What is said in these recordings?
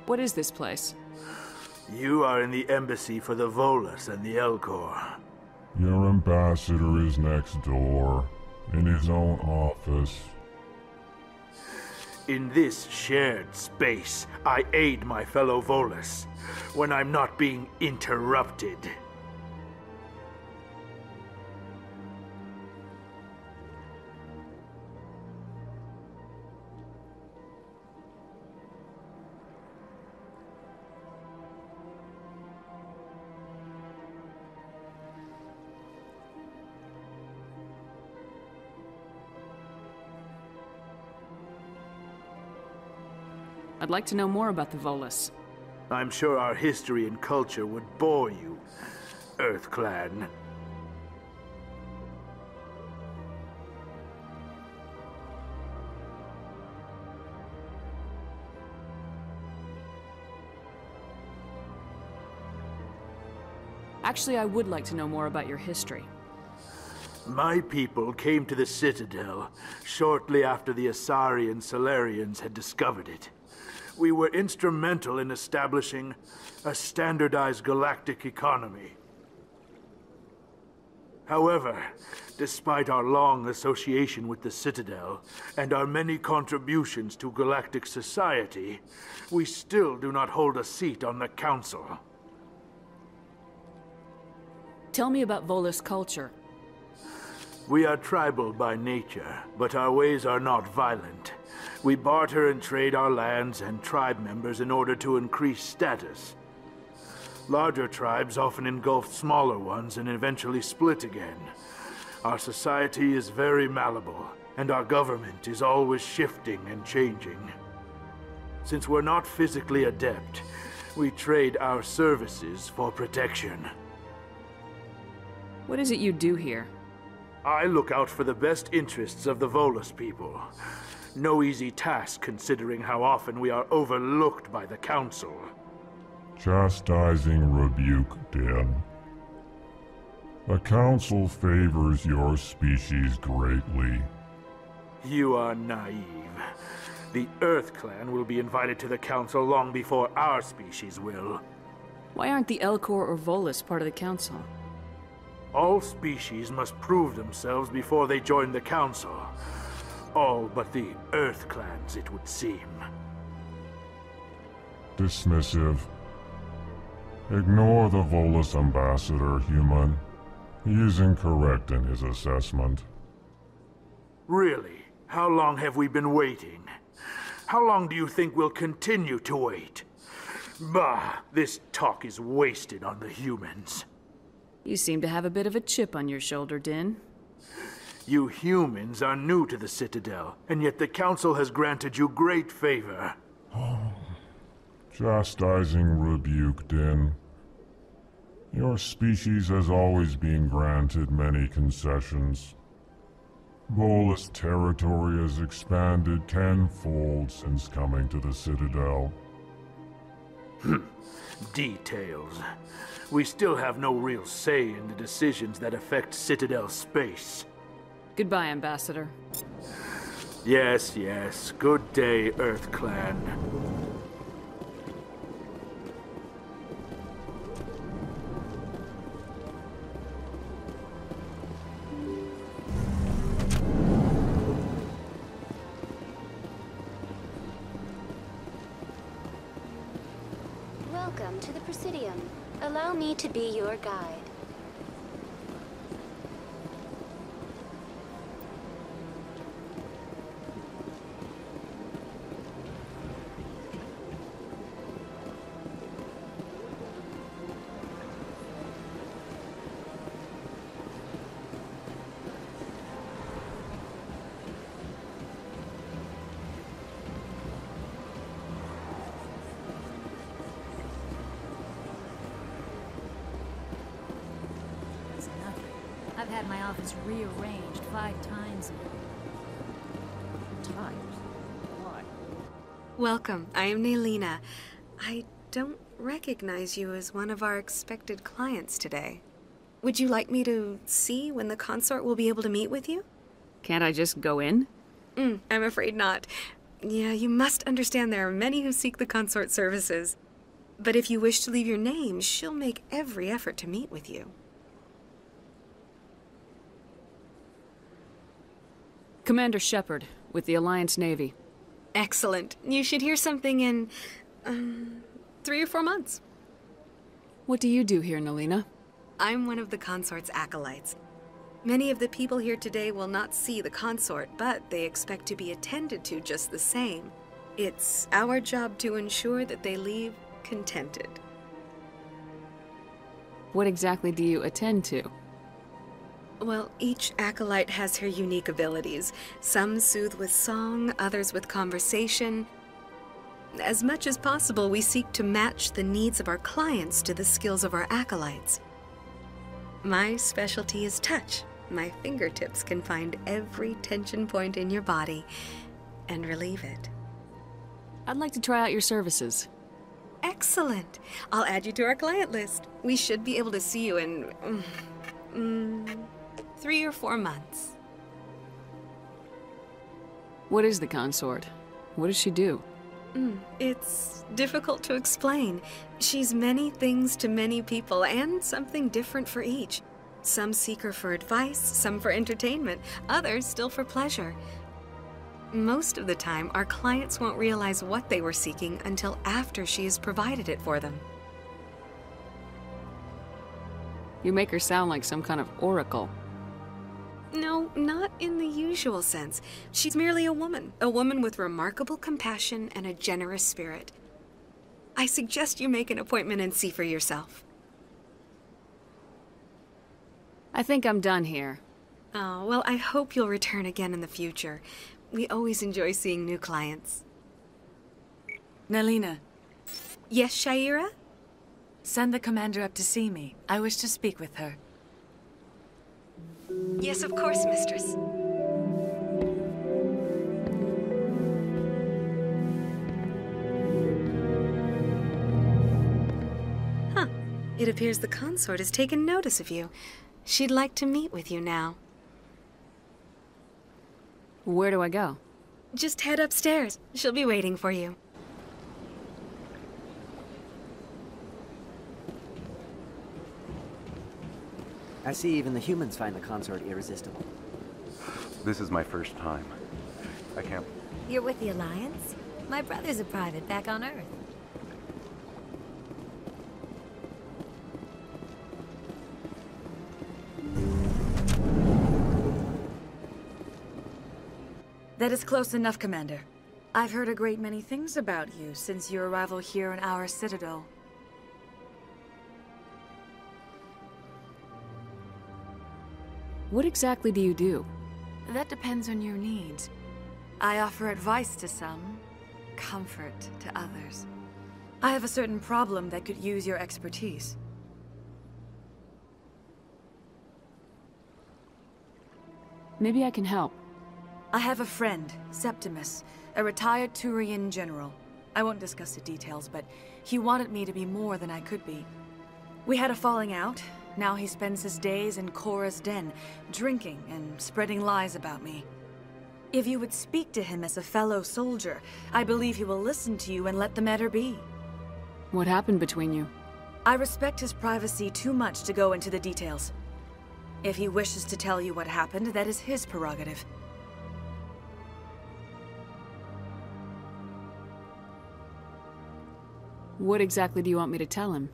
What is this place? You are in the embassy for the Volus and the Elcor. Your ambassador is next door, in his own office. In this shared space, I aid my fellow Volus when I'm not being interrupted. I'd like to know more about the Volus. I'm sure our history and culture would bore you, EarthClan. Actually, I would like to know more about your history. My people came to the Citadel shortly after the Asari and Salarians had discovered it. We were instrumental in establishing a standardized galactic economy. However, despite our long association with the Citadel and our many contributions to galactic society, we still do not hold a seat on the Council. Tell me about Volus culture. We are tribal by nature, but our ways are not violent. We barter and trade our lands and tribe members in order to increase status. Larger tribes often engulf smaller ones and eventually split again. Our society is very malleable, and our government is always shifting and changing. Since we're not physically adept, we trade our services for protection. What is it you do here? I look out for the best interests of the Volus people. No easy task considering how often we are overlooked by the Council. Chastising rebuke, Din. The Council favors your species greatly. You are naive. The EarthClan will be invited to the Council long before our species will. Why aren't the Elcor or Volus part of the Council? All species must prove themselves before they join the Council. All but the EarthClans, it would seem. Dismissive. Ignore the Volus ambassador, human. He is incorrect in his assessment. Really? How long have we been waiting? How long do you think we'll continue to wait? Bah, this talk is wasted on the humans. You seem to have a bit of a chip on your shoulder, Din. You humans are new to the Citadel, and yet the Council has granted you great favor. Chastising rebuke, Din. Your species has always been granted many concessions. Volus territory has expanded tenfold since coming to the Citadel. Details. We still have no real say in the decisions that affect Citadel space. Goodbye, Ambassador. Yes, yes. Good day, EarthClan. Welcome to the Presidium. Allow me to be your guide. I've had my office rearranged 5 times now. Times? Why? Welcome, I am Naylina. I don't recognize you as one of our expected clients today. Would you like me to see when the consort will be able to meet with you? Can't I just go in? I'm afraid not. Yeah, you must understand there are many who seek the consort services. But if you wish to leave your name, she'll make every effort to meet with you. Commander Shepard, with the Alliance Navy. Excellent. You should hear something in, 3 or 4 months. What do you do here, Nelina? I'm one of the consort's acolytes. Many of the people here today will not see the consort, but they expect to be attended to just the same. It's our job to ensure that they leave contented. What exactly do you attend to? Well, each acolyte has her unique abilities. Some soothe with song, others with conversation. As much as possible, we seek to match the needs of our clients to the skills of our acolytes. My specialty is touch. My fingertips can find every tension point in your body and relieve it. I'd like to try out your services. Excellent. I'll add you to our client list. We should be able to see you in 3 or 4 months. What is the consort? What does she do? It's difficult to explain. She's many things to many people, and something different for each. Some seek her for advice, some for entertainment, others still for pleasure. Most of the time, our clients won't realize what they were seeking until after she has provided it for them. You make her sound like some kind of oracle. No, not in the usual sense. She's merely a woman with remarkable compassion and a generous spirit. I suggest you make an appointment and see for yourself. I think I'm done here. Oh, well, I hope you'll return again in the future. We always enjoy seeing new clients. Nelina, Yes, Shaira? send the commander up to see me. I wish to speak with her. Yes, of course, mistress. Huh. It appears the consort has taken notice of you. She'd like to meet with you now. Where do I go? Just head upstairs. She'll be waiting for you. I see even the humans find the consort irresistible. This is my first time. I can't... You're with the Alliance? My brother's a private back on Earth. That is close enough, Commander. I've heard a great many things about you since your arrival here in our citadel. What exactly do you do? That depends on your needs. I offer advice to some, comfort to others. I have a certain problem that could use your expertise. Maybe I can help. I have a friend, Septimus, a retired Turian general. I won't discuss the details, but he wanted me to be more than I could be. We had a falling out. Now he spends his days in Korra's den, drinking and spreading lies about me. If you would speak to him as a fellow soldier, I believe he will listen to you and let the matter be. What happened between you? I respect his privacy too much to go into the details. If he wishes to tell you what happened, that is his prerogative. What exactly do you want me to tell him?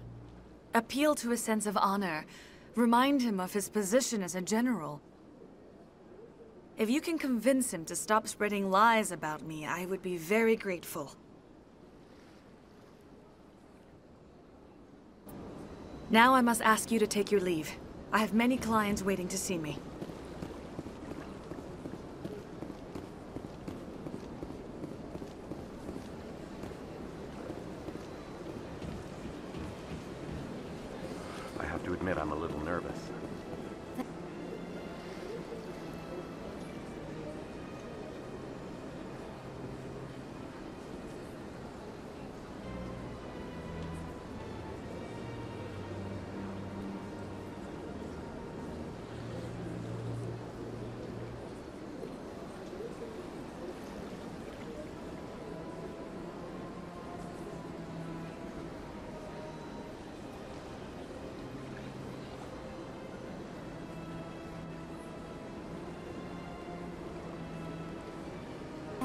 Appeal to his sense of honor. Remind him of his position as a general. If you can convince him to stop spreading lies about me, I would be very grateful. Now I must ask you to take your leave. I have many clients waiting to see me. I have to admit I'm a little nervous.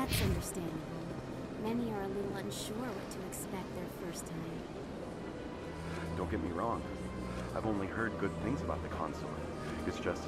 That's understandable. Many are a little unsure what to expect their first time. Don't get me wrong. I've only heard good things about the consort. It's just...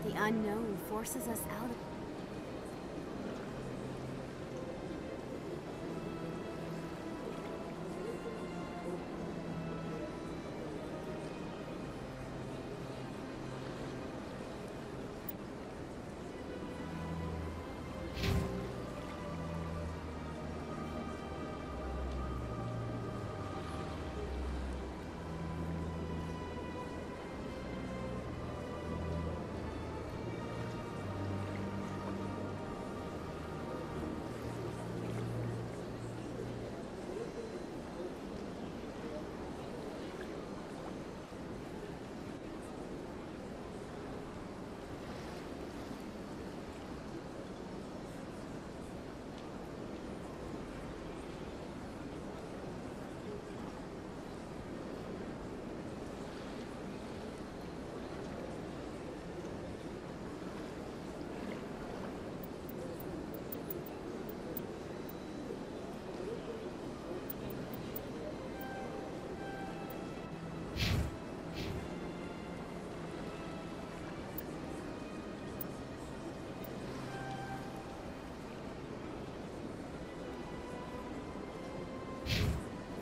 The unknown forces us out of...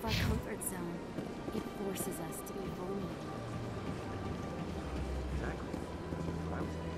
our comfort zone. It forces us to be vulnerable. Exactly. That's what I was thinking.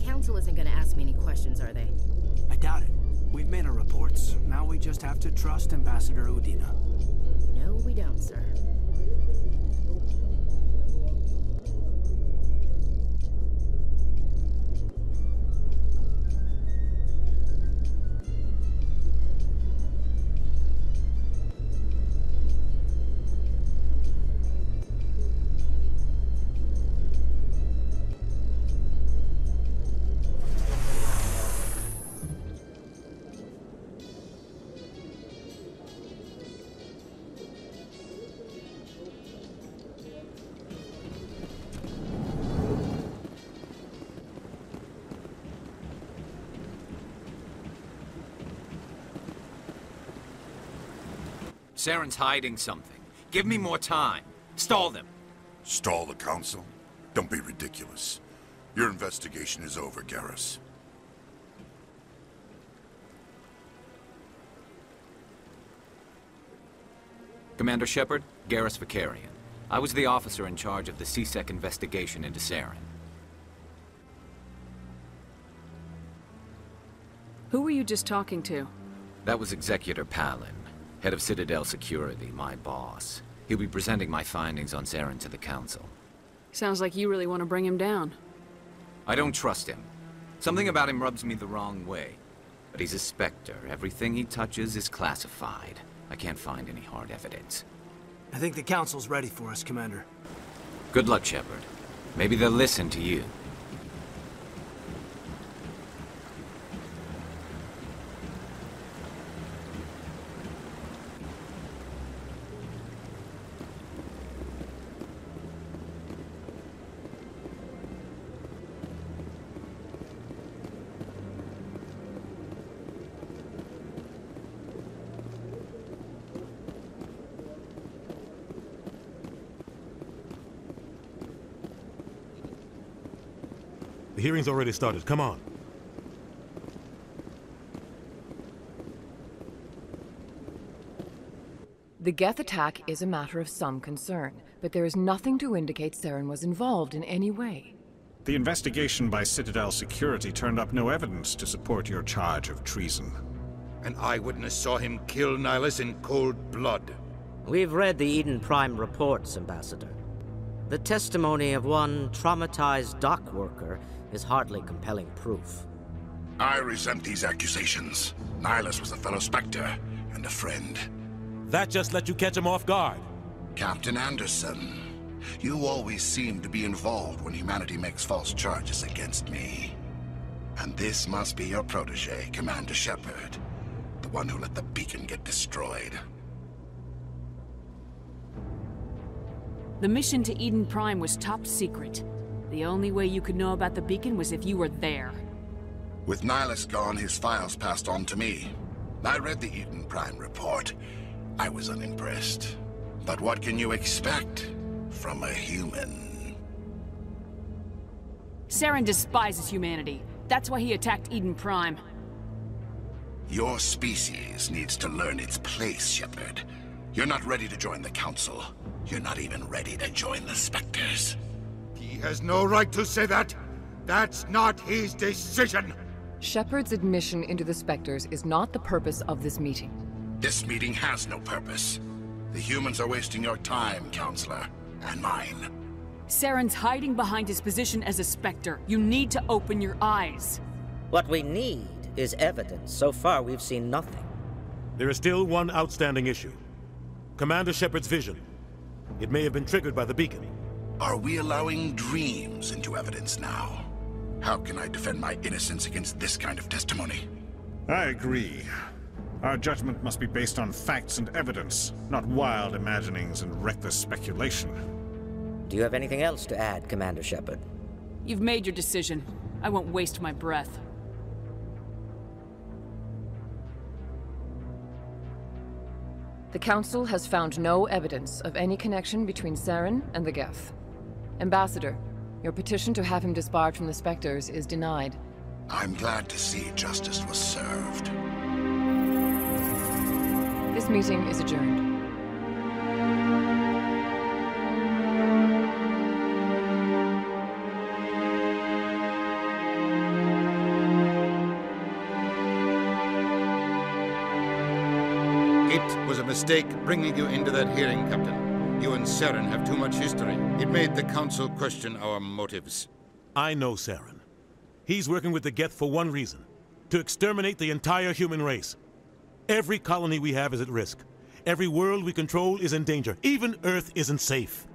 Council isn't gonna ask me any questions, are they? I doubt it. We've made our reports. Now we just have to trust Ambassador Udina. No, we don't, sir. Saren's hiding something. Give me more time. Stall them. Stall the Council? Don't be ridiculous. Your investigation is over, Garrus. Commander Shepard, Garrus Vakarian. I was the officer in charge of the C-Sec investigation into Saren. Who were you just talking to? That was Executor Palin, head of Citadel Security, my boss. He'll be presenting my findings on Saren to the Council. Sounds like you really want to bring him down. I don't trust him. Something about him rubs me the wrong way. But he's a Spectre. Everything he touches is classified. I can't find any hard evidence. I think the Council's ready for us, Commander. Good luck, Shepard. Maybe they'll listen to you. The hearing's already started. Come on. The Geth attack is a matter of some concern, but there is nothing to indicate Saren was involved in any way. The investigation by Citadel Security turned up no evidence to support your charge of treason. An eyewitness saw him kill Nihilus in cold blood. We've read the Eden Prime reports, Ambassador. The testimony of one traumatized dock worker is hardly compelling proof. I resent these accusations. Nihilus was a fellow Spectre and a friend. That just let you catch him off guard. Captain Anderson, you always seem to be involved when humanity makes false charges against me. And this must be your protege, Commander Shepard, the one who let the beacon get destroyed. The mission to Eden Prime was top secret. The only way you could know about the beacon was if you were there. With Nihilus gone, his files passed on to me. I read the Eden Prime report. I was unimpressed. But what can you expect from a human? Saren despises humanity. That's why he attacked Eden Prime. Your species needs to learn its place, Shepard. You're not ready to join the Council. You're not even ready to join the Spectres. He has no right to say that. That's not his decision. Shepard's admission into the Spectres is not the purpose of this meeting. This meeting has no purpose. The humans are wasting your time, Counselor, and mine. Saren's hiding behind his position as a Spectre. You need to open your eyes. What we need is evidence. So far, we've seen nothing. There is still one outstanding issue. Commander Shepard's vision. It may have been triggered by the beacon. Are we allowing dreams into evidence now? How can I defend my innocence against this kind of testimony? I agree. Our judgment must be based on facts and evidence, not wild imaginings and reckless speculation. Do you have anything else to add, Commander Shepard? You've made your decision. I won't waste my breath. The Council has found no evidence of any connection between Saren and the Geth. Ambassador, your petition to have him disbarred from the Spectres is denied. I'm glad to see justice was served. This meeting is adjourned. It was a mistake bringing you into that hearing, Captain. You and Saren have too much history. It made the Council question our motives. I know Saren. He's working with the Geth for one reason. To exterminate the entire human race. Every colony we have is at risk. Every world we control is in danger. Even Earth isn't safe.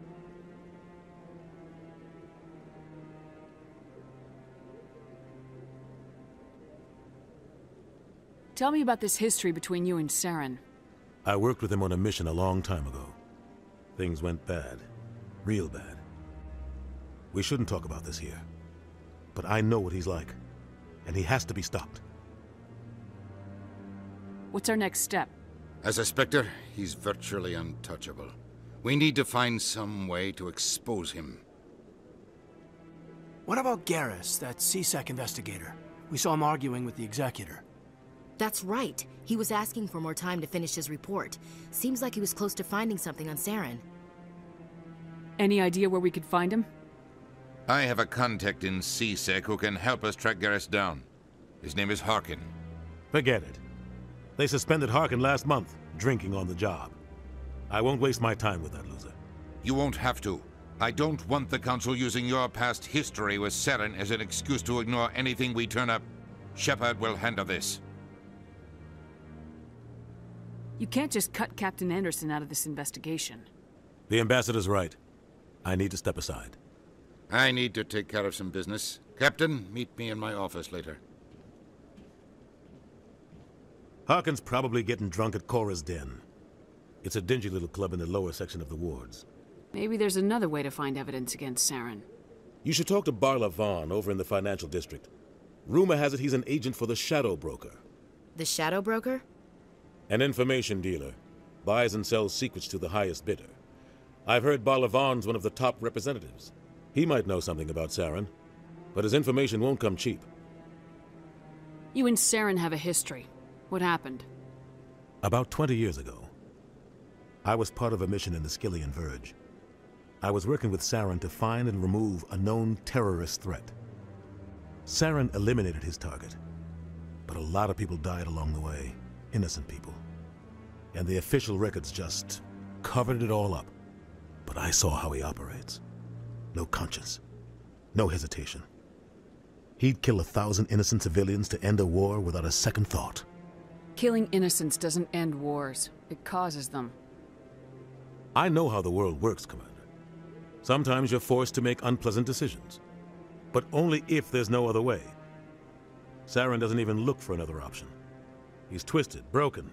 Tell me about this history between you and Saren. I worked with him on a mission a long time ago. Things went bad. Real bad. We shouldn't talk about this here. But I know what he's like. And he has to be stopped. What's our next step? As a Spectre, he's virtually untouchable. We need to find some way to expose him. What about Garrus, that C-Sec investigator? We saw him arguing with the Executor. That's right. He was asking for more time to finish his report. Seems like he was close to finding something on Saren. Any idea where we could find him? I have a contact in C-Sec who can help us track Garrus down. His name is Harkin. Forget it. They suspended Harkin last month, drinking on the job. I won't waste my time with that loser. You won't have to. I don't want the Council using your past history with Saren as an excuse to ignore anything we turn up. Shepard will handle this. You can't just cut Captain Anderson out of this investigation. The Ambassador's right. I need to step aside. I need to take care of some business. Captain, meet me in my office later. Harkin's probably getting drunk at Cora's Den. It's a dingy little club in the lower section of the wards. Maybe there's another way to find evidence against Saren. You should talk to Barla Vaughn over in the financial district. Rumor has it he's an agent for the Shadow Broker. The Shadow Broker? An information dealer. Buys and sells secrets to the highest bidder. I've heard Barla Vaughn's one of the top representatives. He might know something about Saren, but his information won't come cheap. You and Saren have a history. What happened? About 20 years ago, I was part of a mission in the Skillian Verge. I was working with Saren to find and remove a known terrorist threat. Saren eliminated his target, but a lot of people died along the way, innocent people. And the official records just covered it all up. But I saw how he operates. No conscience, no hesitation. He'd kill 1,000 innocent civilians to end a war without a second thought. Killing innocents doesn't end wars. It causes them. I know how the world works, Commander. Sometimes you're forced to make unpleasant decisions, but only if there's no other way. Saren doesn't even look for another option. He's twisted, broken.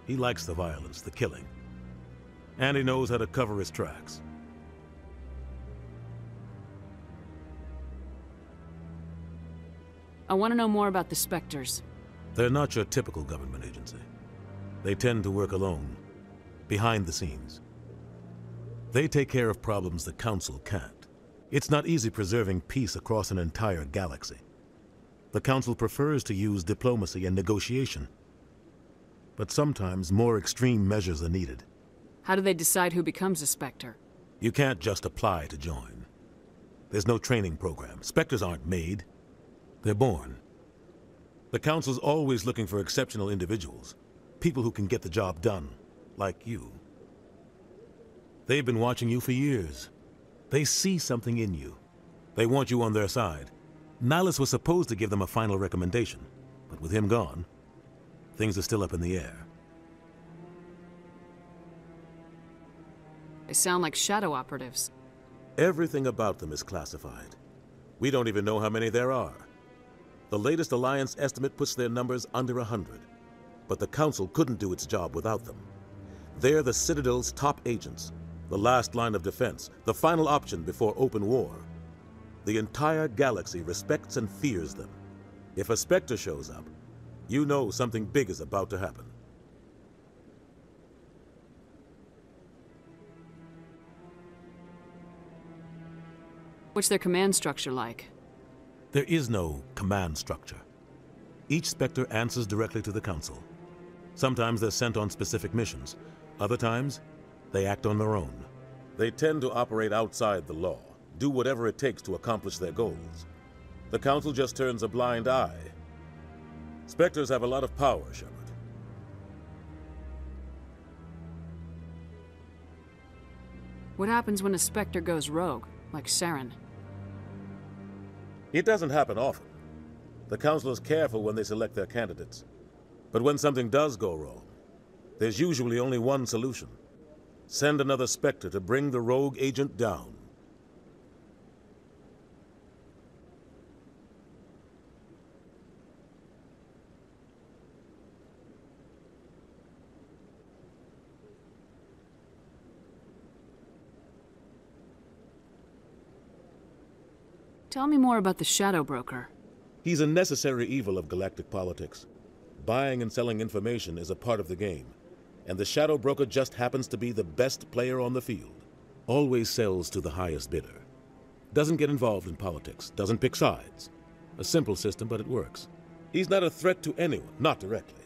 He likes the violence, the killing. And he knows how to cover his tracks. I want to know more about the Spectres. They're not your typical government agency. They tend to work alone, behind the scenes. They take care of problems the Council can't. It's not easy preserving peace across an entire galaxy. The Council prefers to use diplomacy and negotiation. But sometimes more extreme measures are needed. How do they decide who becomes a Spectre? You can't just apply to join. There's no training program. Spectres aren't made. They're born. The Council's always looking for exceptional individuals. People who can get the job done, like you. They've been watching you for years. They see something in you. They want you on their side. Nihilus was supposed to give them a final recommendation, but with him gone, things are still up in the air. They sound like shadow operatives. Everything about them is classified. We don't even know how many there are. The latest Alliance estimate puts their numbers under 100, but the Council couldn't do its job without them. They're the Citadel's top agents, the last line of defense, the final option before open war. The entire galaxy respects and fears them. If a Spectre shows up, you know something big is about to happen. What's their command structure like? There is no command structure. Each Spectre answers directly to the Council. Sometimes they're sent on specific missions. Other times, they act on their own. They tend to operate outside the law, do whatever it takes to accomplish their goals. The Council just turns a blind eye. Spectres have a lot of power, Shepard. What happens when a Spectre goes rogue, like Saren? It doesn't happen often. The Council is careful when they select their candidates. But when something does go wrong, there's usually only one solution. Send another Spectre to bring the rogue agent down. Tell me more about the Shadow Broker. He's a necessary evil of galactic politics. buying and selling information is a part of the game, and the Shadow Broker just happens to be the best player on the field. Always sells to the highest bidder. Doesn't get involved in politics, doesn't pick sides. A simple system, but it works. He's not a threat to anyone, not directly.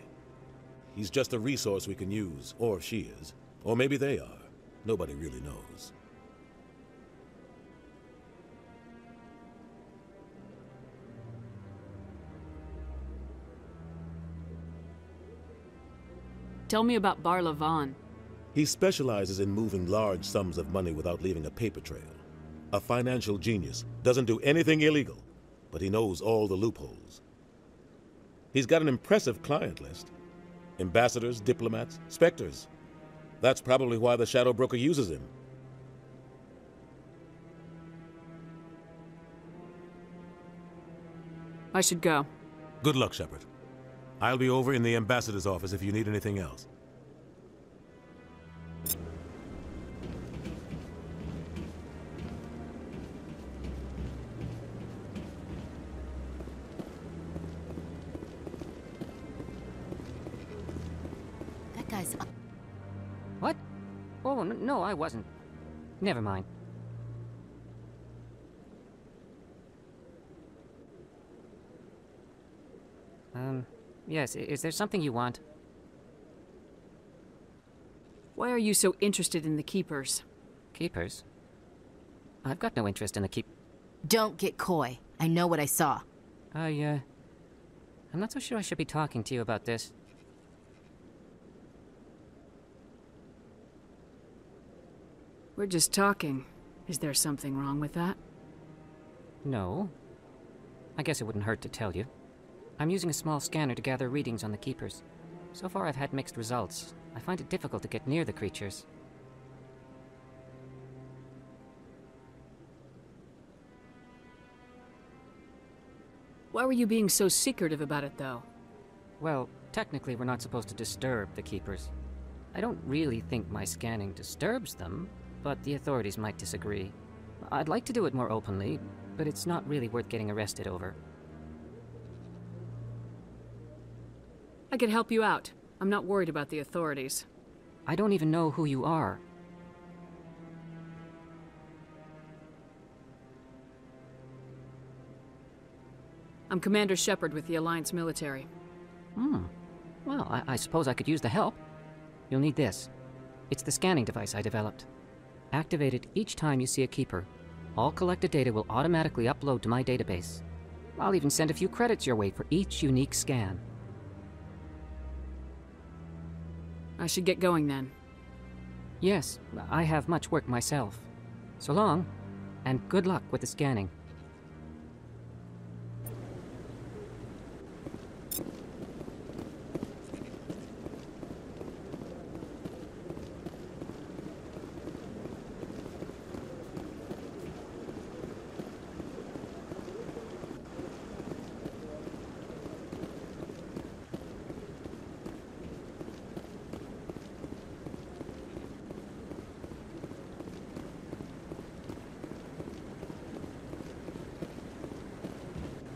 He's just a resource we can use, or she is. Or maybe they are. Nobody really knows. Tell me about Barla Vaughn. He specializes in moving large sums of money without leaving a paper trail. A financial genius. Doesn't do anything illegal, but he knows all the loopholes. He's got an impressive client list. Ambassadors, diplomats, specters. That's probably why the Shadow Broker uses him. I should go. Good luck, Shepard. I'll be over in the ambassador's office if you need anything else. That guy's up. What? Oh, no, I wasn't. Never mind. Yes, is there something you want? Why are you so interested in the Keepers? Keepers? I've got no interest in the Don't get coy. I know what I saw. I'm not so sure I should be talking to you about this. We're just talking. Is there something wrong with that? No. I guess it wouldn't hurt to tell you. I'm using a small scanner to gather readings on the Keepers. So far I've had mixed results. I find it difficult to get near the creatures. Why were you being so secretive about it, though? Well, technically we're not supposed to disturb the Keepers. I don't really think my scanning disturbs them, but the authorities might disagree. I'd like to do it more openly, but it's not really worth getting arrested over. I could help you out. I'm not worried about the authorities. I don't even know who you are. I'm Commander Shepard with the Alliance military. Well, I suppose I could use the help. You'll need this. It's the scanning device I developed. Activate it each time you see a Keeper. All collected data will automatically upload to my database. I'll even send a few credits your way for each unique scan. I should get going then. Yes, I have much work myself. So long, and good luck with the scanning.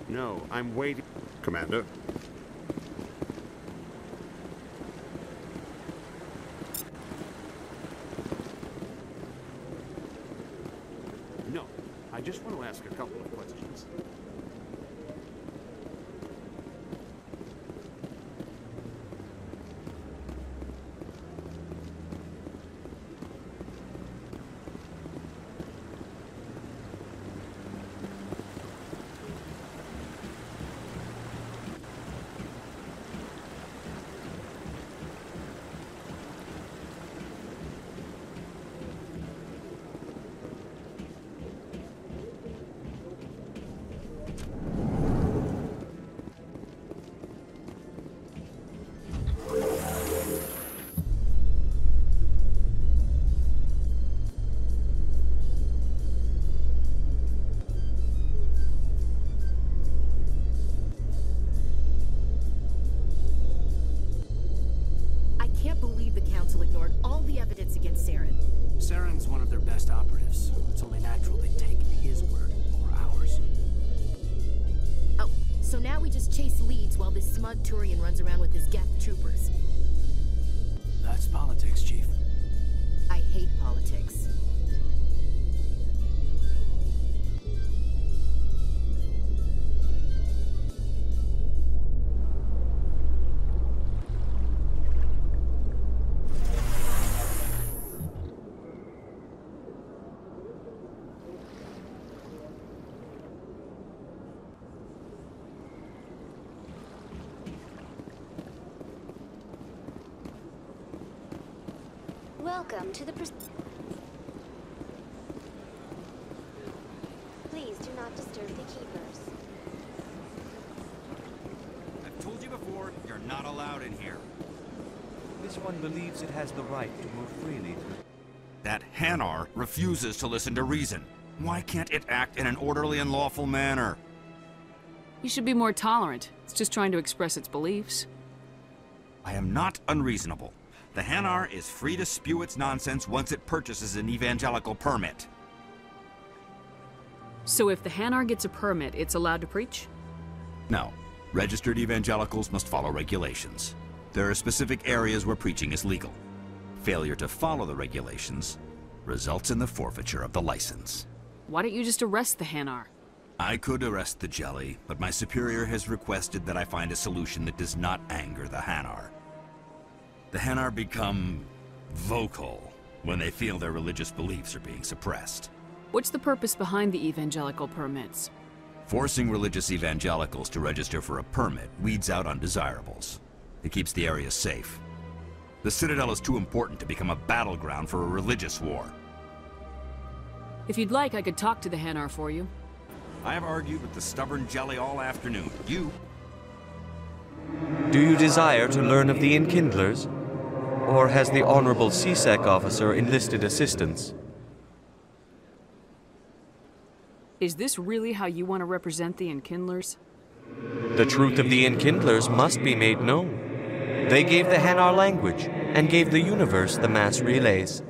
No, I'm waiting. Commander. No, I just want to ask a couple of questions. month Turian runs around with his Geth troopers. That's politics, Chief. I hate politics. Welcome to the Please do not disturb the keepers. I've told you before, you're not allowed in here. This one believes it has the right to move freely through. That Hanar refuses to listen to reason. Why can't it act in an orderly and lawful manner? You should be more tolerant. It's just trying to express its beliefs. I am not unreasonable. The Hanar is free to spew its nonsense once it purchases an evangelical permit. So if the Hanar gets a permit, it's allowed to preach? No. Registered evangelicals must follow regulations. There are specific areas where preaching is legal. Failure to follow the regulations results in the forfeiture of the license. Why don't you just arrest the Hanar? I could arrest the Jelly, but my superior has requested that I find a solution that does not anger the Hanar. The Hanar become vocal when they feel their religious beliefs are being suppressed. What's the purpose behind the evangelical permits? Forcing religious evangelicals to register for a permit weeds out undesirables. It keeps the area safe. The Citadel is too important to become a battleground for a religious war. If you'd like, I could talk to the Hanar for you. I have argued with the stubborn Jelly all afternoon. You? Do you desire to learn of the Enkindlers? Or has the Honorable CSEC officer enlisted assistance? Is this really how you want to represent the Enkindlers? The truth of the Enkindlers must be made known. They gave the Hanar language, and gave the universe the mass relays.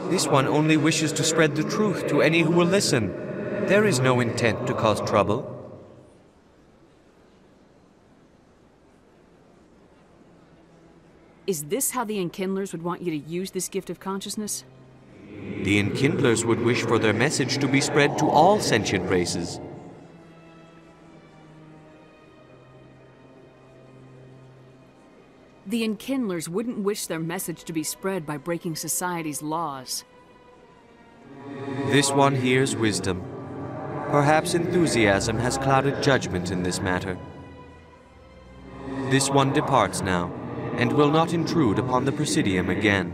This one only wishes to spread the truth to any who will listen. There is no intent to cause trouble. Is this how the Enkindlers would want you to use this gift of consciousness? The Enkindlers would wish for their message to be spread to all sentient races. The Enkindlers wouldn't wish their message to be spread by breaking society's laws. This one hears wisdom. Perhaps enthusiasm has clouded judgment in this matter. This one departs now, and will not intrude upon the Presidium again.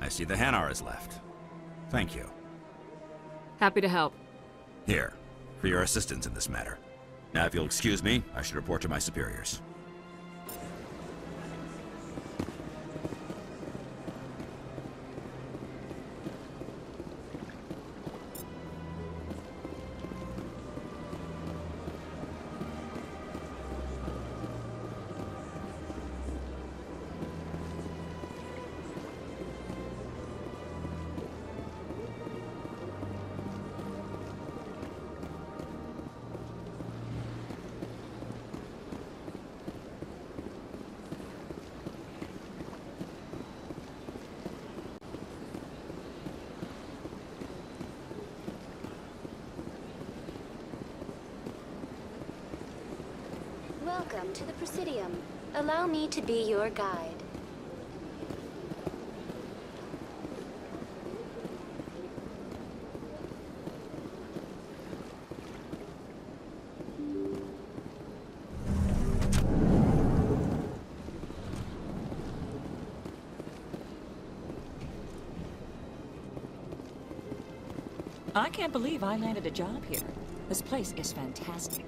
I see the Hanar is left. Thank you. Happy to help. Here, for your assistance in this matter. Now, if you'll excuse me, I should report to my superiors. Welcome to the Presidium. Allow me to be your guide. I can't believe I landed a job here. This place is fantastic.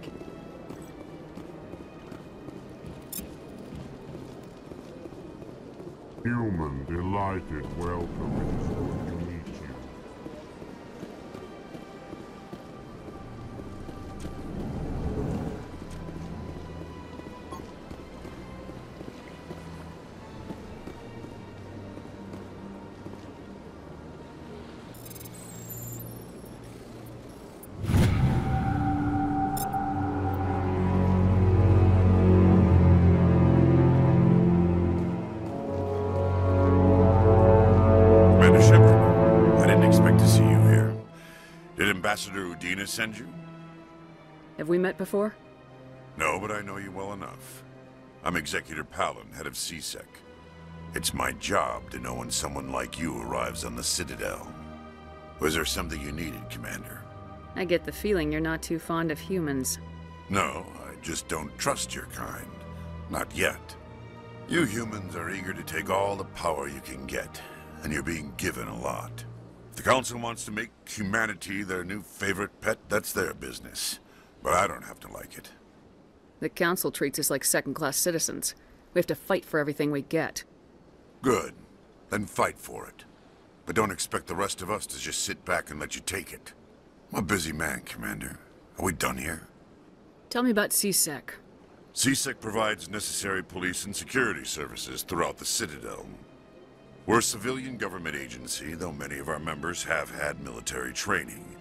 Human, delighted, welcome. It is good to meet you. Ambassador Udina send you? Have we met before? No, but I know you well enough. I'm Executor Palin, head of CSEC. It's my job to know when someone like you arrives on the Citadel. Was there something you needed, Commander? I get the feeling you're not too fond of humans. No, I just don't trust your kind. Not yet. You humans are eager to take all the power you can get, and you're being given a lot. If the Council wants to make humanity their new favorite pet, that's their business. But I don't have to like it. The Council treats us like second-class citizens. We have to fight for everything we get. Good. Then fight for it. But don't expect the rest of us to just sit back and let you take it. I'm a busy man, Commander. Are we done here? Tell me about CSEC. CSEC provides necessary police and security services throughout the Citadel. We're a civilian government agency, though many of our members have had military training.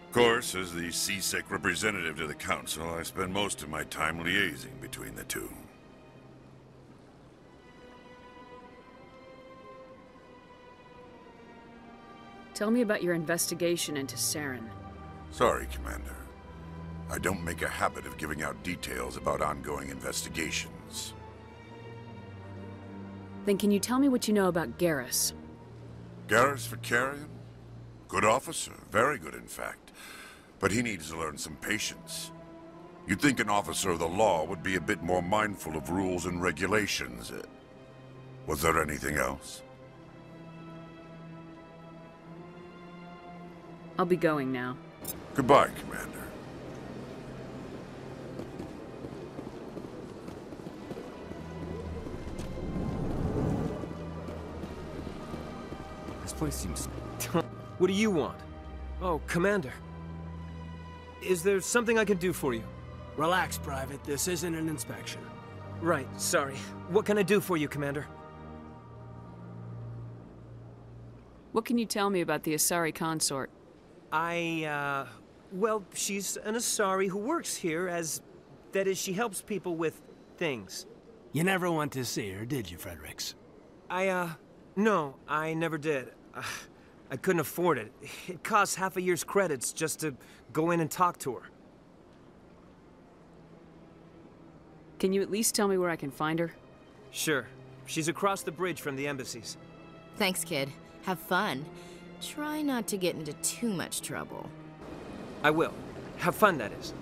Of course, as the CSEC representative to the Council, I spend most of my time liaising between the two. Tell me about your investigation into Saren. Sorry, Commander. I don't make a habit of giving out details about ongoing investigations. Then can you tell me what you know about Garrus? Garrus Vakarian? Good officer, very good in fact. But he needs to learn some patience. You'd think an officer of the law would be a bit more mindful of rules and regulations. Was there anything else? I'll be going now. Goodbye, Commander. This place seems... What do you want? Oh, Commander. Is there something I can do for you? Relax, Private. This isn't an inspection. Right, sorry. What can I do for you, Commander? What can you tell me about the Asari consort? Well, she's an Asari who works here as... That is, she helps people with things. You never went to see her, did you, Fredericks? No, I never did. I couldn't afford it. It costs half a year's credits just to go in and talk to her. Can you at least tell me where I can find her? Sure. She's across the bridge from the embassies. Thanks, kid. Have fun. Try not to get into too much trouble. I will. Have fun, that is.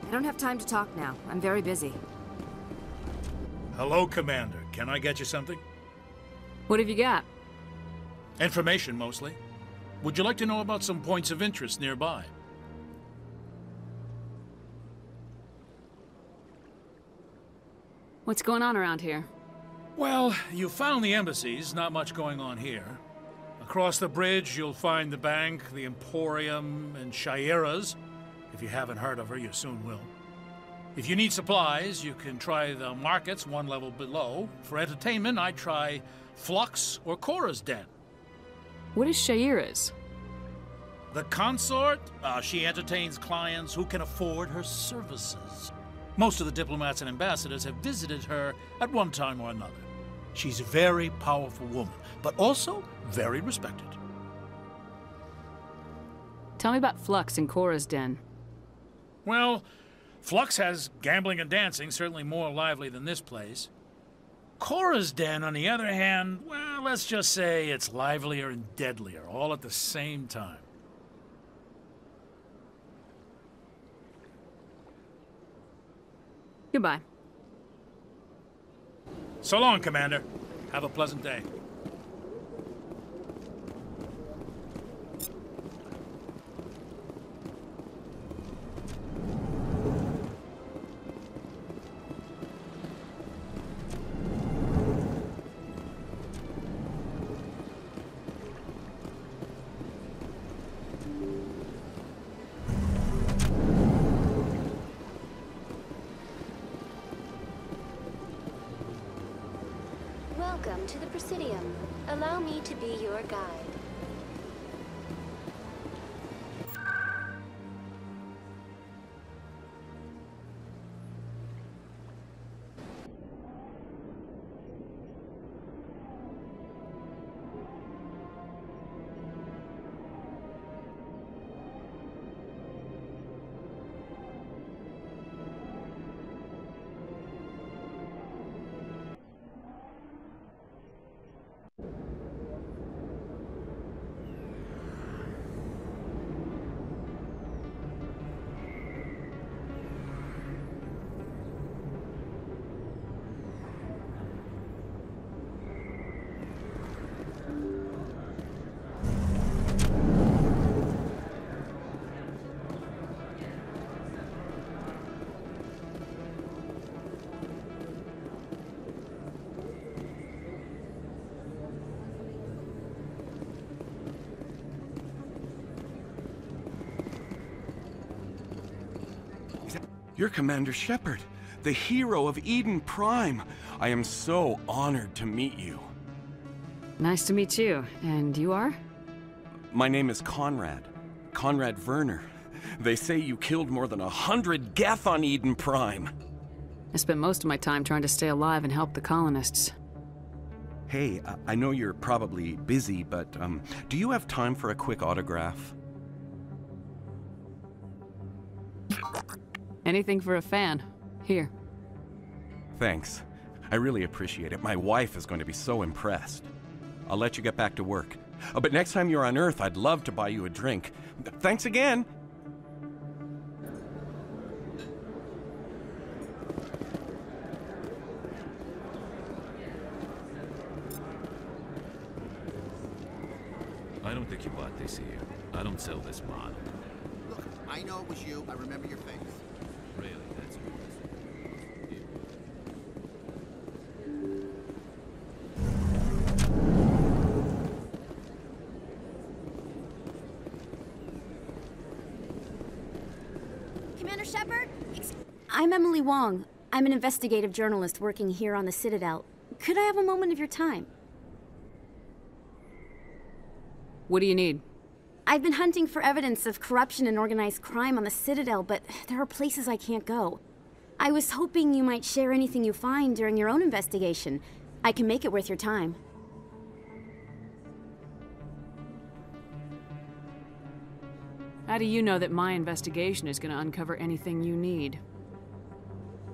I don't have time to talk now. I'm very busy. Hello, Commander. Can I get you something? What have you got? Information, mostly. Would you like to know about some points of interest nearby? What's going on around here? Well, you found the embassies, not much going on here. Across the bridge, you'll find the bank, the Emporium, and Shayera's. If you haven't heard of her, you soon will. If you need supplies, you can try the markets one level below. For entertainment, I'd try Flux or Cora's Den. What is Shayera's? The consort? She entertains clients who can afford her services. Most of the diplomats and ambassadors have visited her at one time or another. She's a very powerful woman, but also very respected. Tell me about Flux and Cora's Den. Well, Flux has gambling and dancing, certainly more lively than this place. Cora's Den, on the other hand, well, let's just say it's livelier and deadlier, all at the same time. Goodbye. So long, Commander. Have a pleasant day. Welcome to the Presidium. Allow me to be your guide. You're Commander Shepard, the hero of Eden Prime. I am so honored to meet you. Nice to meet you. And you are? My name is Conrad. Conrad Werner. They say you killed more than 100 Geth on Eden Prime. I spent most of my time trying to stay alive and help the colonists. Hey, I know you're probably busy, but do you have time for a quick autograph? Anything for a fan. Here. Thanks. I really appreciate it. My wife is going to be so impressed. I'll let you get back to work. But next time you're on Earth, I'd love to buy you a drink. Thanks again! I don't think you bought this here. I don't sell this mod. Look, I know it was you. I remember your face. Really, that's who it is. Commander Shepard? I'm Emily Wong. I'm an investigative journalist working here on the Citadel. Could I have a moment of your time? What do you need? I've been hunting for evidence of corruption and organized crime on the Citadel, but there are places I can't go. I was hoping you might share anything you find during your own investigation. I can make it worth your time. How do you know that my investigation is going to uncover anything you need?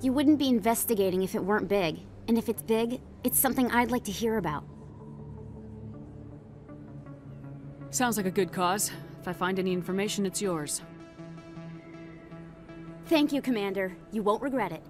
You wouldn't be investigating if it weren't big. And if it's big, it's something I'd like to hear about. Sounds like a good cause. If I find any information, it's yours. Thank you, Commander. You won't regret it.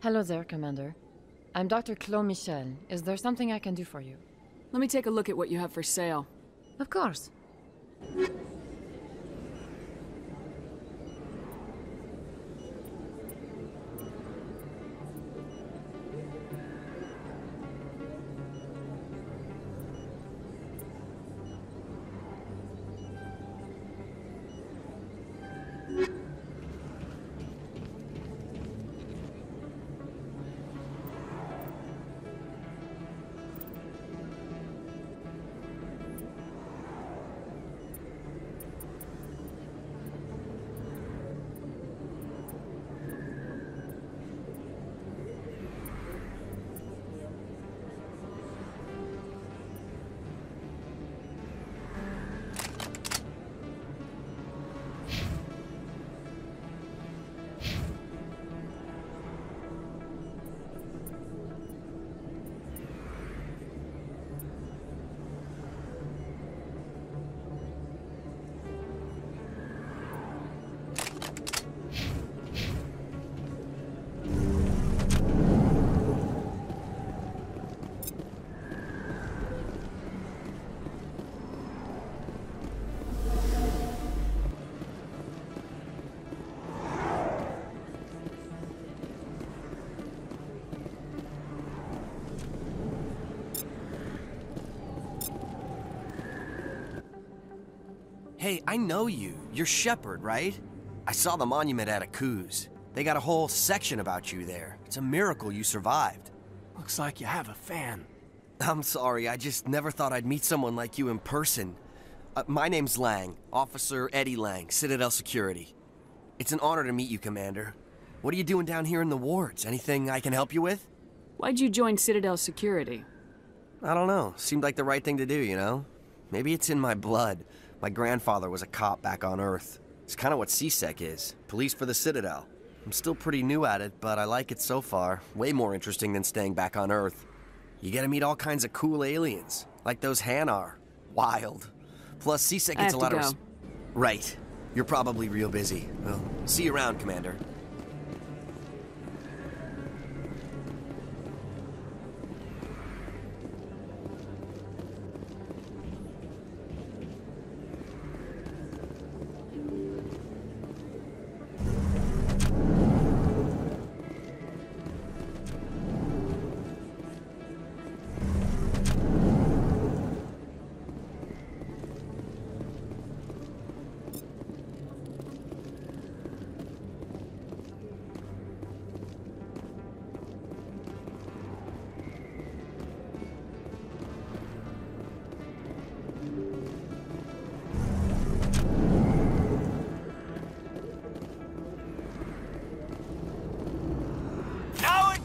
Hello there, Commander. I'm Dr. Claude Michel. Is there something I can do for you? Let me take a look at what you have for sale. Of course. Hey, I know you. You're Shepard, right? I saw the monument at Akuz. They got a whole section about you there. It's a miracle you survived. Looks like you have a fan. I'm sorry, I just never thought I'd meet someone like you in person. My name's Lang, Officer Eddie Lang, Citadel Security. It's an honor to meet you, Commander. What are you doing down here in the wards? Anything I can help you with? Why'd you join Citadel Security? I don't know. Seemed like the right thing to do, you know? Maybe it's in my blood. My grandfather was a cop back on Earth. It's kind of what CSEC is. Police for the Citadel. I'm still pretty new at it, but I like it so far. Way more interesting than staying back on Earth. You get to meet all kinds of cool aliens, like those Hanar. Wild. Plus, CSEC gets a lot of... Right. You're probably real busy. Well, see you around, Commander.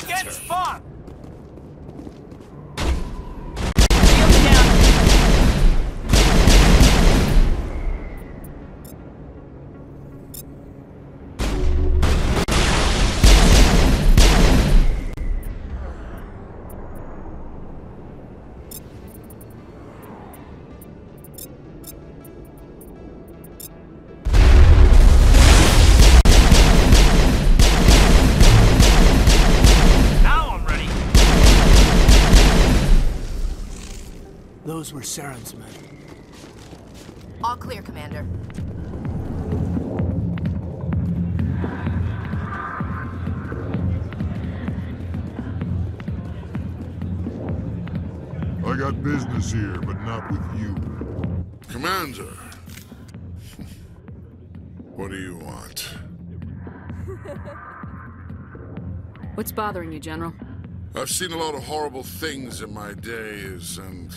It's fun! Those were Saren's men. All clear, Commander. I got business here, but not with you. Commander. What do you want? What's bothering you, General? I've seen a lot of horrible things in my days, and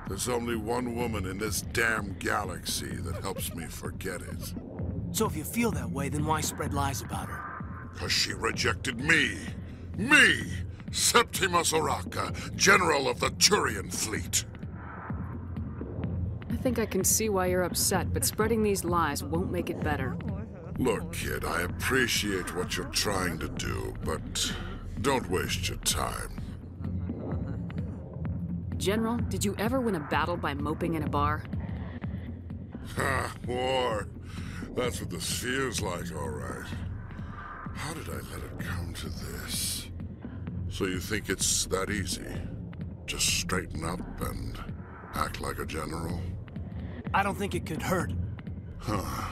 there's only one woman in this damn galaxy that helps me forget it. So if you feel that way, then why spread lies about her? Because she rejected me! Me! Septimus Oraka, General of the Turian Fleet! I think I can see why you're upset, but spreading these lies won't make it better. Look, kid, I appreciate what you're trying to do, but don't waste your time. General, did you ever win a battle by moping in a bar? Ha, war. That's what this feels like, all right. How did I let it come to this? So you think it's that easy? Just straighten up and act like a general? I don't think it could hurt. Huh.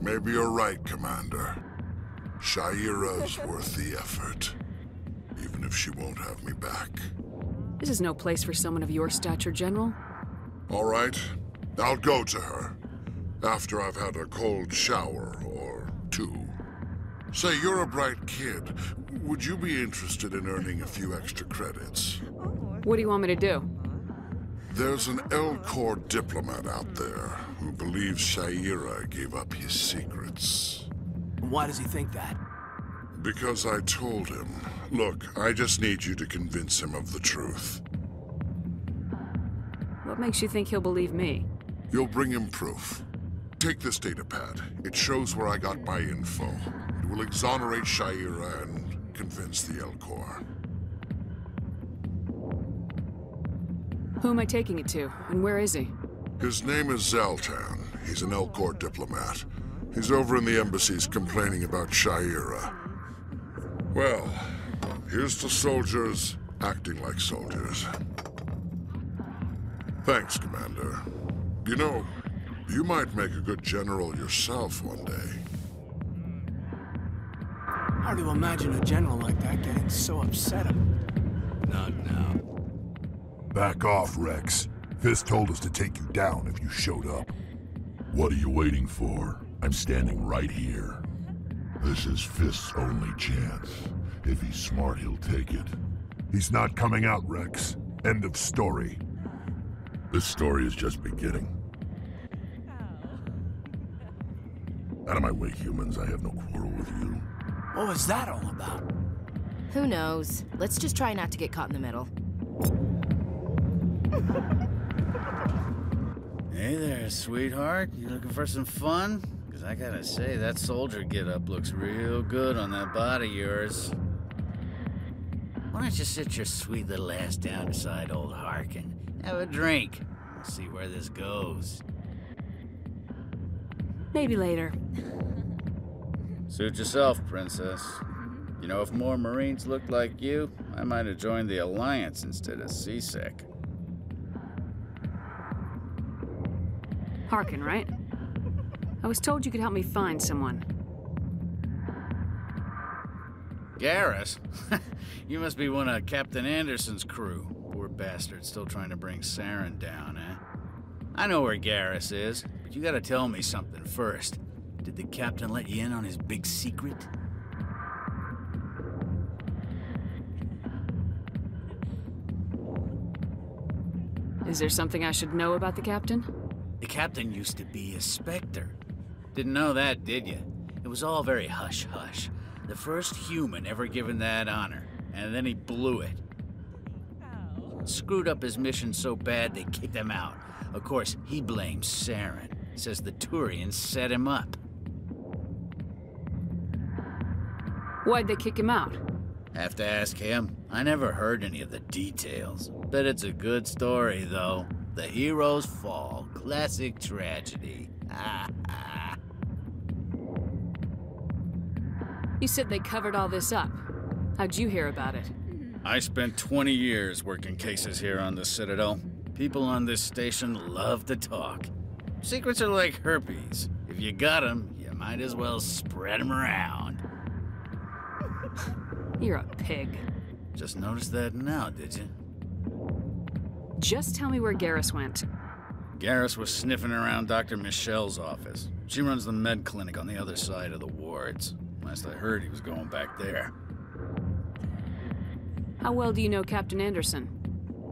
Maybe you're right, Commander. Sha'ira's worth the effort. Even if she won't have me back. This is no place for someone of your stature, General. All right. I'll go to her. After I've had a cold shower or two. Say, you're a bright kid. Would you be interested in earning a few extra credits? What do you want me to do? There's an Elcor diplomat out there who believes Sha'ira gave up his secrets. Why does he think that? Because I told him. Look, I just need you to convince him of the truth. What makes you think he'll believe me? You'll bring him proof. Take this datapad. It shows where I got my info. It will exonerate Sha'ira and convince the Elcor. Who am I taking it to, and where is he? His name is Zaltan. He's an Elcor diplomat. He's over in the embassies complaining about Sha'ira. Well, here's to soldiers acting like soldiers. Thanks, Commander. You know, you might make a good general yourself one day. Hard to imagine a general like that getting so upset. Not now. Back off, Rex. Fisk told us to take you down if you showed up. What are you waiting for? I'm standing right here. This is Fist's only chance. If he's smart, he'll take it. He's not coming out, Rex. End of story. This story is just beginning. Out of my way, humans. I have no quarrel with you. What was that all about? Who knows? Let's just try not to get caught in the middle. Hey there, sweetheart. You looking for some fun? Because I gotta say, that soldier get-up looks real good on that body of yours. Why don't you sit your sweet little ass down beside old Harkin? Have a drink. We'll see where this goes. Maybe later. Suit yourself, princess. You know, if more Marines looked like you, I might have joined the Alliance instead of CSEC. Harkin, right? I was told you could help me find someone. Garrus? You must be one of Captain Anderson's crew. Poor bastard, still trying to bring Saren down, eh? I know where Garrus is, but you gotta tell me something first. Did the captain let you in on his big secret? Is there something I should know about the captain? The captain used to be a Spectre. Didn't know that, did you? It was all very hush-hush. The first human ever given that honor, and then he blew it. Screwed up his mission so bad they kicked him out. Of course, he blames Saren. Says the Turians set him up. Why'd they kick him out? Have to ask him. I never heard any of the details. Bet it's a good story, though. The hero's fall. Classic tragedy. You said they covered all this up. How'd you hear about it? I spent 20 years working cases here on the Citadel. People on this station love to talk. Secrets are like herpes. If you got them, you might as well spread them around. You're a pig. Just noticed that now, did you? Just tell me where Garrus went. Garrus was sniffing around Dr. Michelle's office. She runs the med clinic on the other side of the wards. Last I heard, he was going back there. How well do you know Captain Anderson?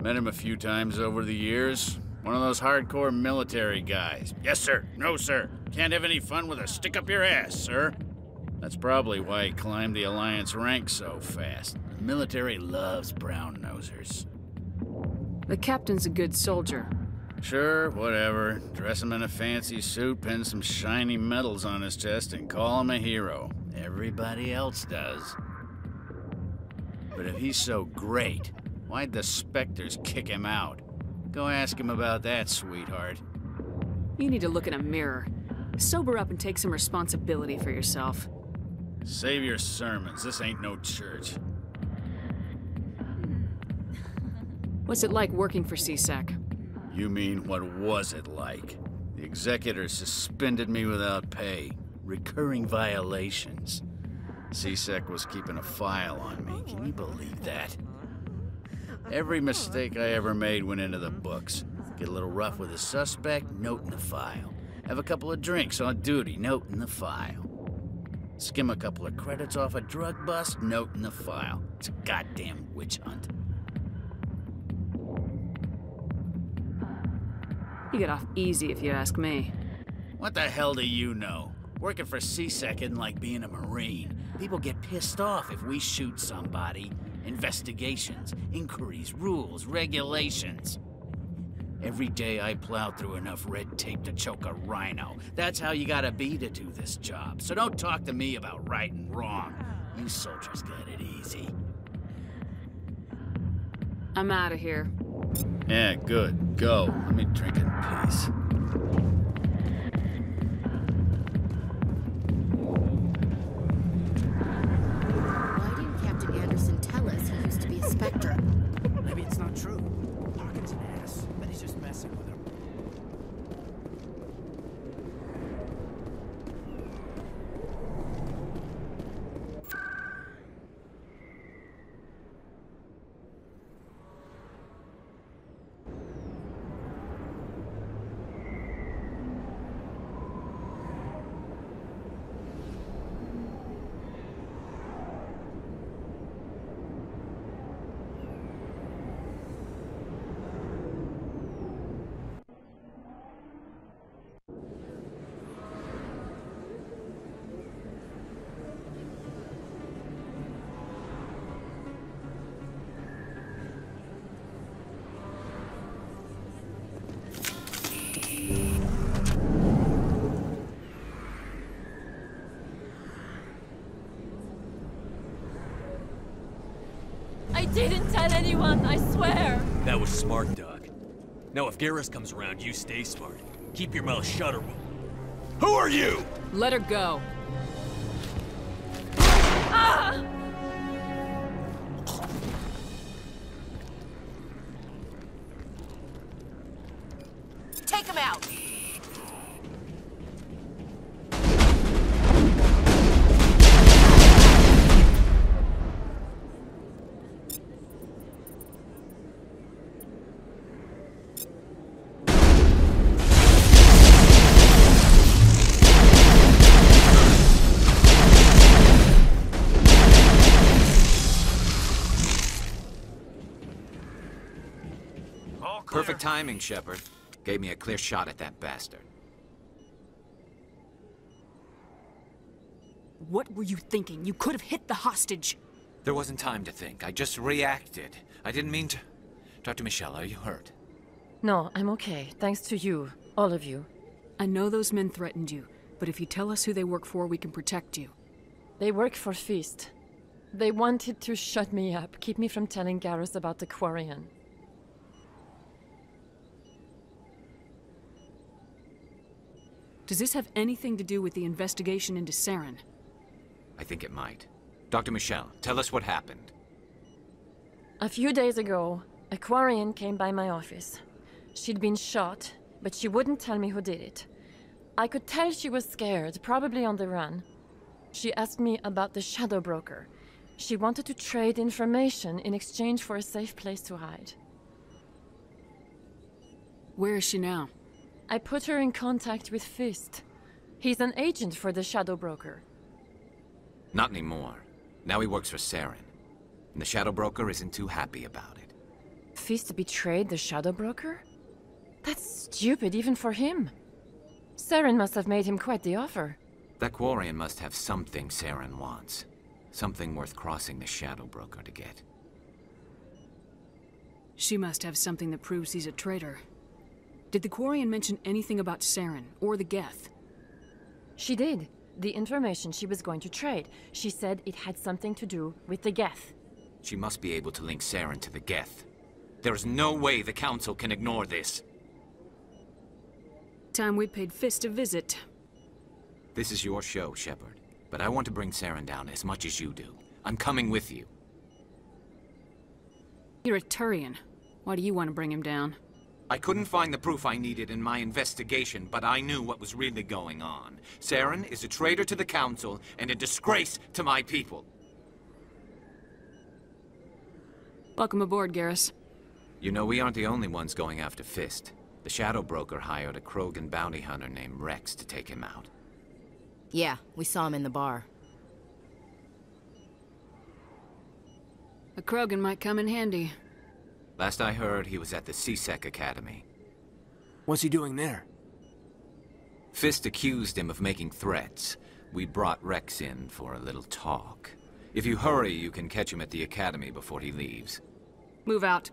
Met him a few times over the years. One of those hardcore military guys. Yes, sir. No, sir. Can't have any fun with a stick up your ass, sir. That's probably why he climbed the Alliance ranks so fast. The military loves brown-nosers. The captain's a good soldier. Sure, whatever. Dress him in a fancy suit, pin some shiny medals on his chest, and call him a hero. Everybody else does. But if he's so great, why'd the Spectres kick him out? Go ask him about that, sweetheart. You need to look in a mirror. Sober up and take some responsibility for yourself. Save your sermons. This ain't no church. What's it like working for CSEC? You mean, what was it like? The executor suspended me without pay. Recurring violations. CSEC was keeping a file on me. Can you believe that? Every mistake I ever made went into the books. Get a little rough with a suspect, note in the file. Have a couple of drinks on duty, note in the file. Skim a couple of credits off a drug bust, note in the file. It's a goddamn witch hunt. You get off easy if you ask me. What the hell do you know? Working for CSEC isn't like being a Marine. People get pissed off if we shoot somebody. Investigations, inquiries, rules, regulations. Every day I plow through enough red tape to choke a rhino. That's how you gotta be to do this job. So don't talk to me about right and wrong. You soldiers got it easy. I'm out of here. Yeah, good. Go. Let me drink in peace. Why didn't Captain Anderson tell us he used to be a Spectre? Maybe it's not true. Harkin's an ass, but he's just messing with her. I didn't tell anyone, I swear. That was smart, Doug. Now if Garrus comes around, you stay smart. Keep your mouth shut or... Who are you? Let her go. Ah! Take him out! Perfect timing, Shepard. Gave me a clear shot at that bastard. What were you thinking? You could have hit the hostage. There wasn't time to think. I just reacted. I didn't mean to... Dr. Michelle, are you hurt? No, I'm okay. Thanks to you. All of you. I know those men threatened you, but if you tell us who they work for, we can protect you. They work for Feast. They wanted to shut me up, keep me from telling Garrus about the Quarian. Does this have anything to do with the investigation into Saren? I think it might. Dr. Michelle, tell us what happened. A few days ago, a Quarian came by my office. She'd been shot, but she wouldn't tell me who did it. I could tell she was scared, probably on the run. She asked me about the Shadow Broker. She wanted to trade information in exchange for a safe place to hide. Where is she now? I put her in contact with Fist. He's an agent for the Shadow Broker. Not anymore. Now he works for Saren. And the Shadow Broker isn't too happy about it. Fist betrayed the Shadow Broker? That's stupid even for him. Saren must have made him quite the offer. That Quarian must have something Saren wants. Something worth crossing the Shadow Broker to get. She must have something that proves he's a traitor. Did the Quarian mention anything about Saren, or the Geth? She did. The information she was going to trade. She said it had something to do with the Geth. She must be able to link Saren to the Geth. There's no way the Council can ignore this. Time we paid Fist a visit. This is your show, Shepard. But I want to bring Saren down as much as you do. I'm coming with you. You're a Turian. Why do you want to bring him down? I couldn't find the proof I needed in my investigation, but I knew what was really going on. Saren is a traitor to the Council and a disgrace to my people. Welcome aboard, Garrus. You know, we aren't the only ones going after Fist. The Shadow Broker hired a Krogan bounty hunter named Rex to take him out. Yeah, we saw him in the bar. A Krogan might come in handy. Last I heard, he was at the C-Sec Academy. What's he doing there? Fist accused him of making threats. We brought Rex in for a little talk. If you hurry, you can catch him at the Academy before he leaves. Move out.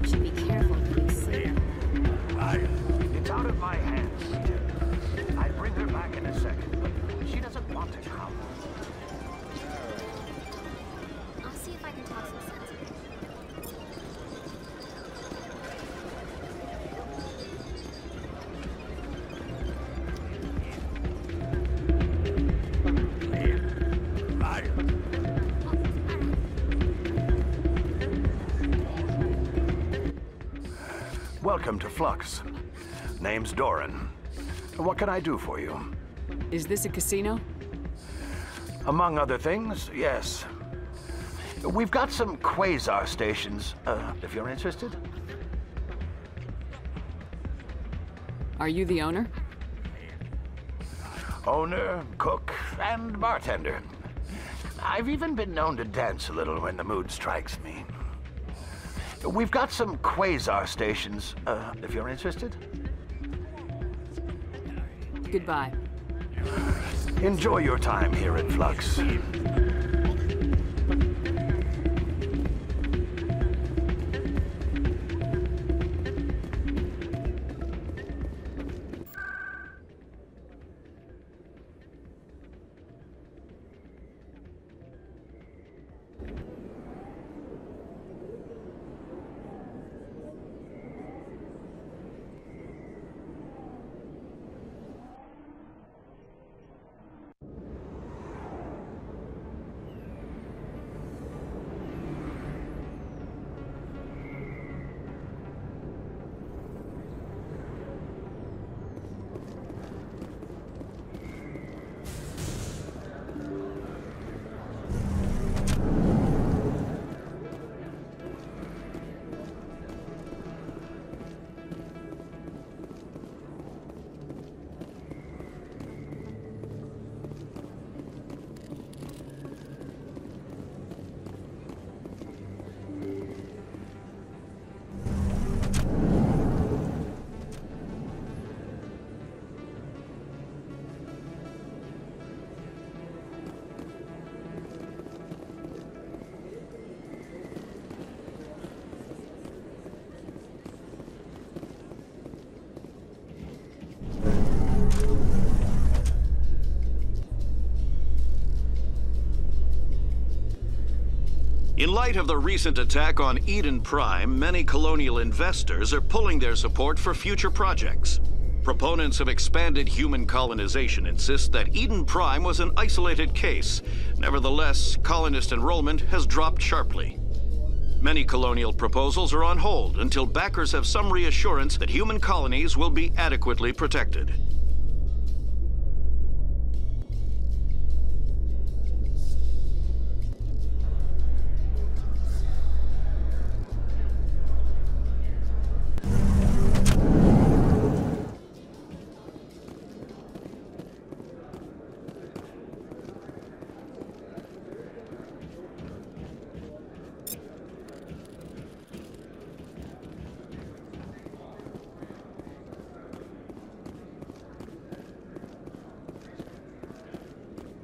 Should be careful. Welcome to Flux. Name's Doran. What can I do for you? Is this a casino? Among other things, yes. We've got some quasar stations, if you're interested. Are you the owner? Owner, cook, and bartender. I've even been known to dance a little when the mood strikes me. We've got some quasar stations, if you're interested. Goodbye. Enjoy your time here at Flux. In light of the recent attack on Eden Prime, many colonial investors are pulling their support for future projects. Proponents of expanded human colonization insist that Eden Prime was an isolated case. Nevertheless, colonist enrollment has dropped sharply. Many colonial proposals are on hold until backers have some reassurance that human colonies will be adequately protected.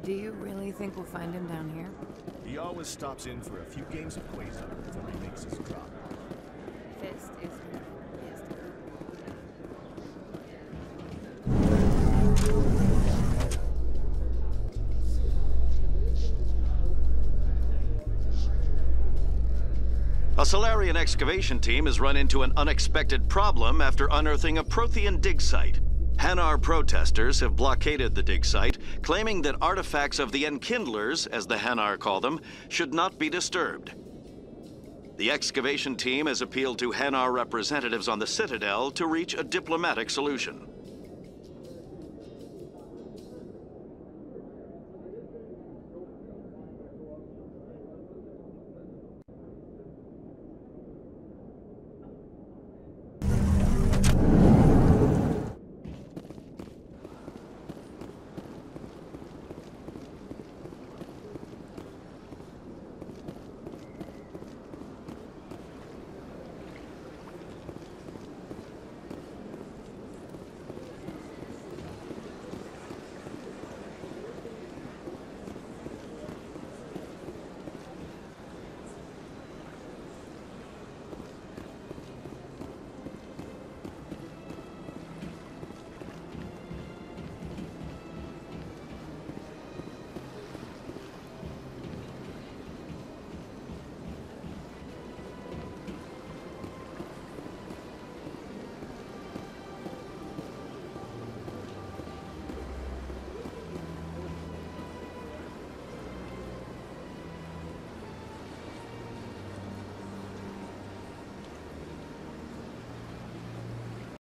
Do you really think we'll find him down here? He always stops in for a few games of Quasar before he makes his drop. Fist is pissed. A Solarian excavation team has run into an unexpected problem after unearthing a Prothean dig site. Hanar protesters have blockaded the dig site, claiming that artifacts of the Enkindlers, as the Hanar call them, should not be disturbed. The excavation team has appealed to Hanar representatives on the Citadel to reach a diplomatic solution.